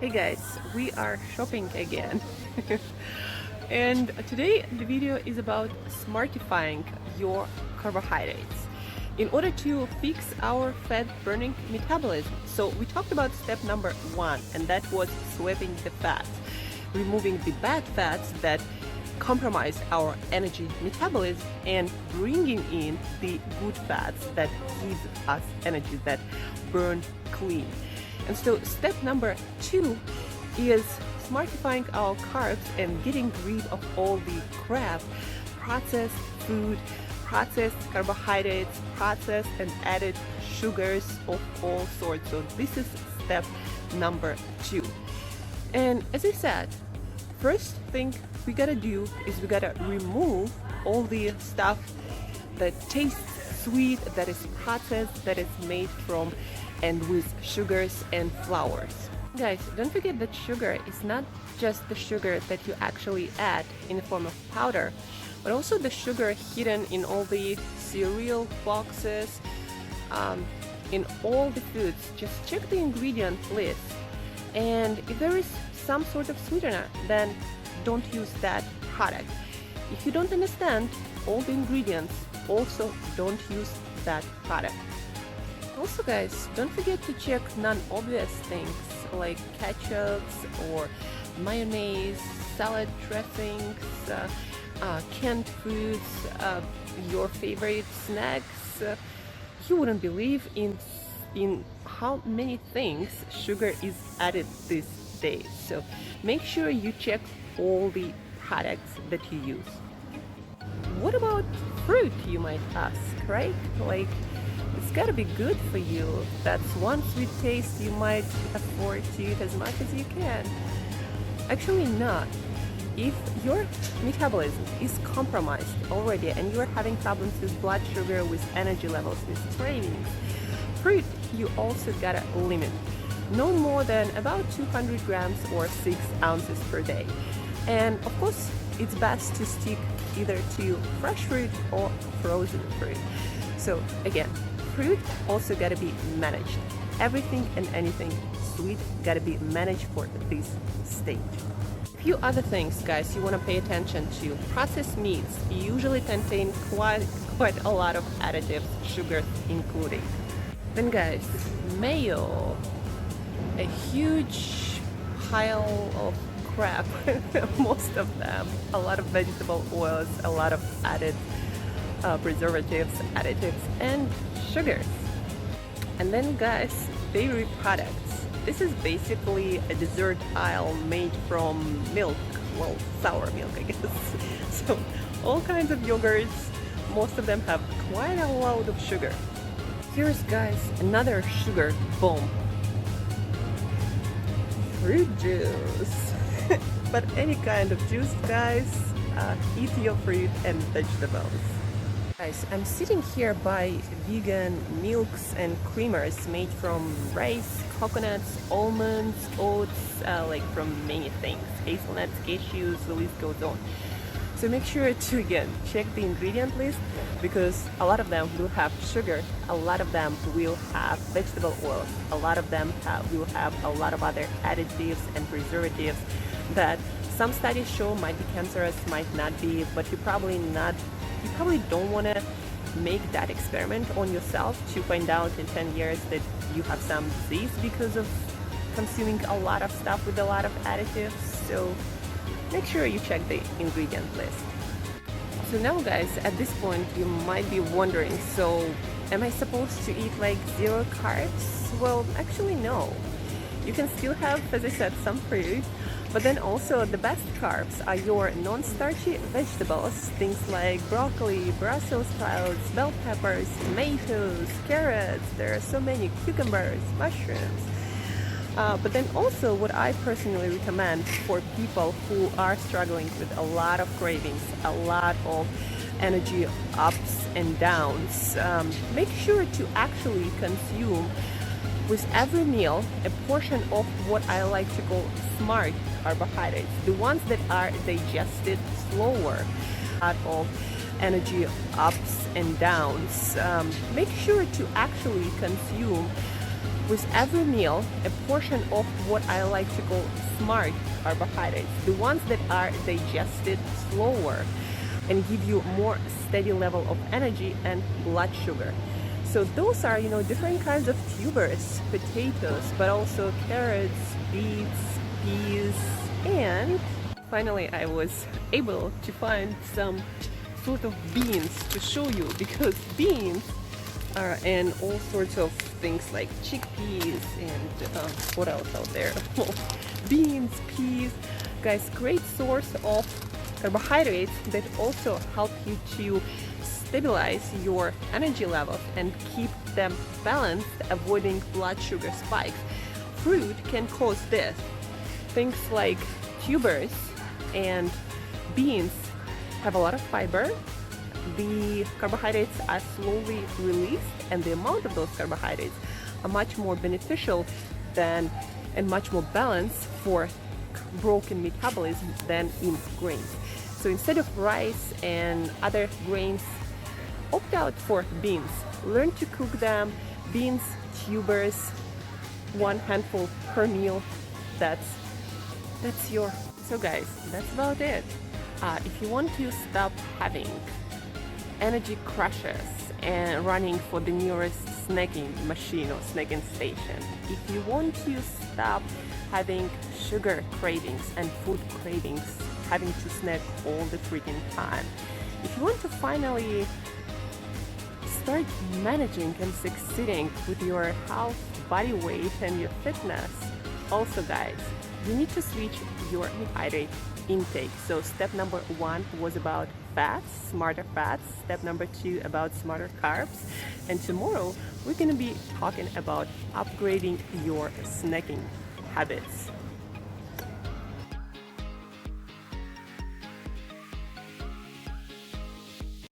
Hey guys, we are shopping again. And today the video is about smartifying your carbohydrates in order to fix our fat burning metabolism. So we talked about step number 1, and that was swapping the fats, removing the bad fats that compromise our energy metabolism and bringing in the good fats that give us energy, that burn clean. And so step number 2 is smartifying our carbs and getting rid of all the crap, processed food, processed carbohydrates, processed and added sugars of all sorts. So this is step number 2. And as I said, first thing we gotta do is we gotta remove all the stuff that tastes sweet, that is processed, that is made from and with sugars and flours. Guys, don't forget that sugar is not just the sugar that you actually add in the form of powder, but also the sugar hidden in all the cereal boxes, in all the foods. Just check the ingredient list, and if there is some sort of sweetener, then don't use that product. If you don't understand all the ingredients, also don't use that product. Also guys, don't forget to check non-obvious things like ketchups or mayonnaise, salad dressings, canned foods, your favorite snacks. You wouldn't believe in how many things sugar is added these days. So make sure you check all the products that you use. What about fruit, you might ask, right? Like, it's gotta be good for you. That's one sweet taste you might afford to eat as much as you can. Actually not. If your metabolism is compromised already and you're having problems with blood sugar, with energy levels, with cravings, fruit you also gotta limit. No more than about 200 grams or 6 ounces per day. And of course, it's best to stick either to fresh fruit or frozen fruit. So again, fruit also gotta be managed. Everything and anything sweet gotta be managed for this stage. A few other things, guys, you wanna pay attention to. Processed meats usually contain quite a lot of additives, sugars including. Then guys, mayo, a huge pile of crap, most of them, a lot of vegetable oils, a lot of added preservatives, additives, and sugars. And then guys, dairy products. This is basically a dessert aisle made from milk, well, sour milk, I guess. So all kinds of yogurts, most of them have quite a load of sugar. Here's guys, another sugar bomb. Fruit juice. But any kind of juice, guys, eat your fruit and vegetables. Guys, I'm sitting here by vegan milks and creamers made from rice, coconuts, almonds, oats, like from many things, hazelnuts, cashews, the list goes on. So make sure to, again, check the ingredient list, because a lot of them will have sugar, a lot of them will have vegetable oils, a lot of them will have a lot of other additives and preservatives that some studies show might be cancerous, might not be, but you probably don't want to make that experiment on yourself to find out in 10 years that you have some disease because of consuming a lot of stuff with a lot of additives. So make sure you check the ingredient list. So now guys, at this point you might be wondering, so am I supposed to eat like 0 carbs? Well, actually no. You can still have, as I said, some fruit, but then also the best carbs are your non-starchy vegetables, things like broccoli, Brussels sprouts, bell peppers, tomatoes, carrots, there are so many, cucumbers, mushrooms. But then also what I personally recommend for people who are struggling with a lot of cravings, a lot of energy ups and downs, make sure to actually consume with every meal a portion of what I like to call smart carbohydrates, the ones that are digested slower, out of energy ups and downs. Make sure to actually consume With every meal, a portion of what I like to call smart carbohydrates, the ones that are digested slower and give you more steady level of energy and blood sugar. So those are, different kinds of tubers, potatoes, but also carrots, beets, peas, and finally I was able to find some sort of beans to show you, because beans are in all sorts of things like chickpeas and what else out there? Beans, peas, guys, great source of carbohydrates that also help you to stabilize your energy levels and keep them balanced, avoiding blood sugar spikes. Fruit can cause this. Things like tubers and beans have a lot of fiber. The carbohydrates are slowly released, and the amount of those carbohydrates are much more beneficial than and much more balanced for broken metabolism than in grains. So instead of rice and other grains, opt out for beans. Learn to cook them. Beans, tubers, one handful per meal. That's your. So guys, that's about it. If you want to stop having energy crashes and running for the nearest snacking machine or snacking station, if you want to stop having sugar cravings and food cravings, having to snack all the freaking time, if you want to finally start managing and succeeding with your health, body weight, and your fitness, also guys, you need to switch your carbohydrate intake. So step number 1 was about fats, smarter fats. Step number 2 about smarter carbs. And tomorrow we're going to be talking about upgrading your snacking habits.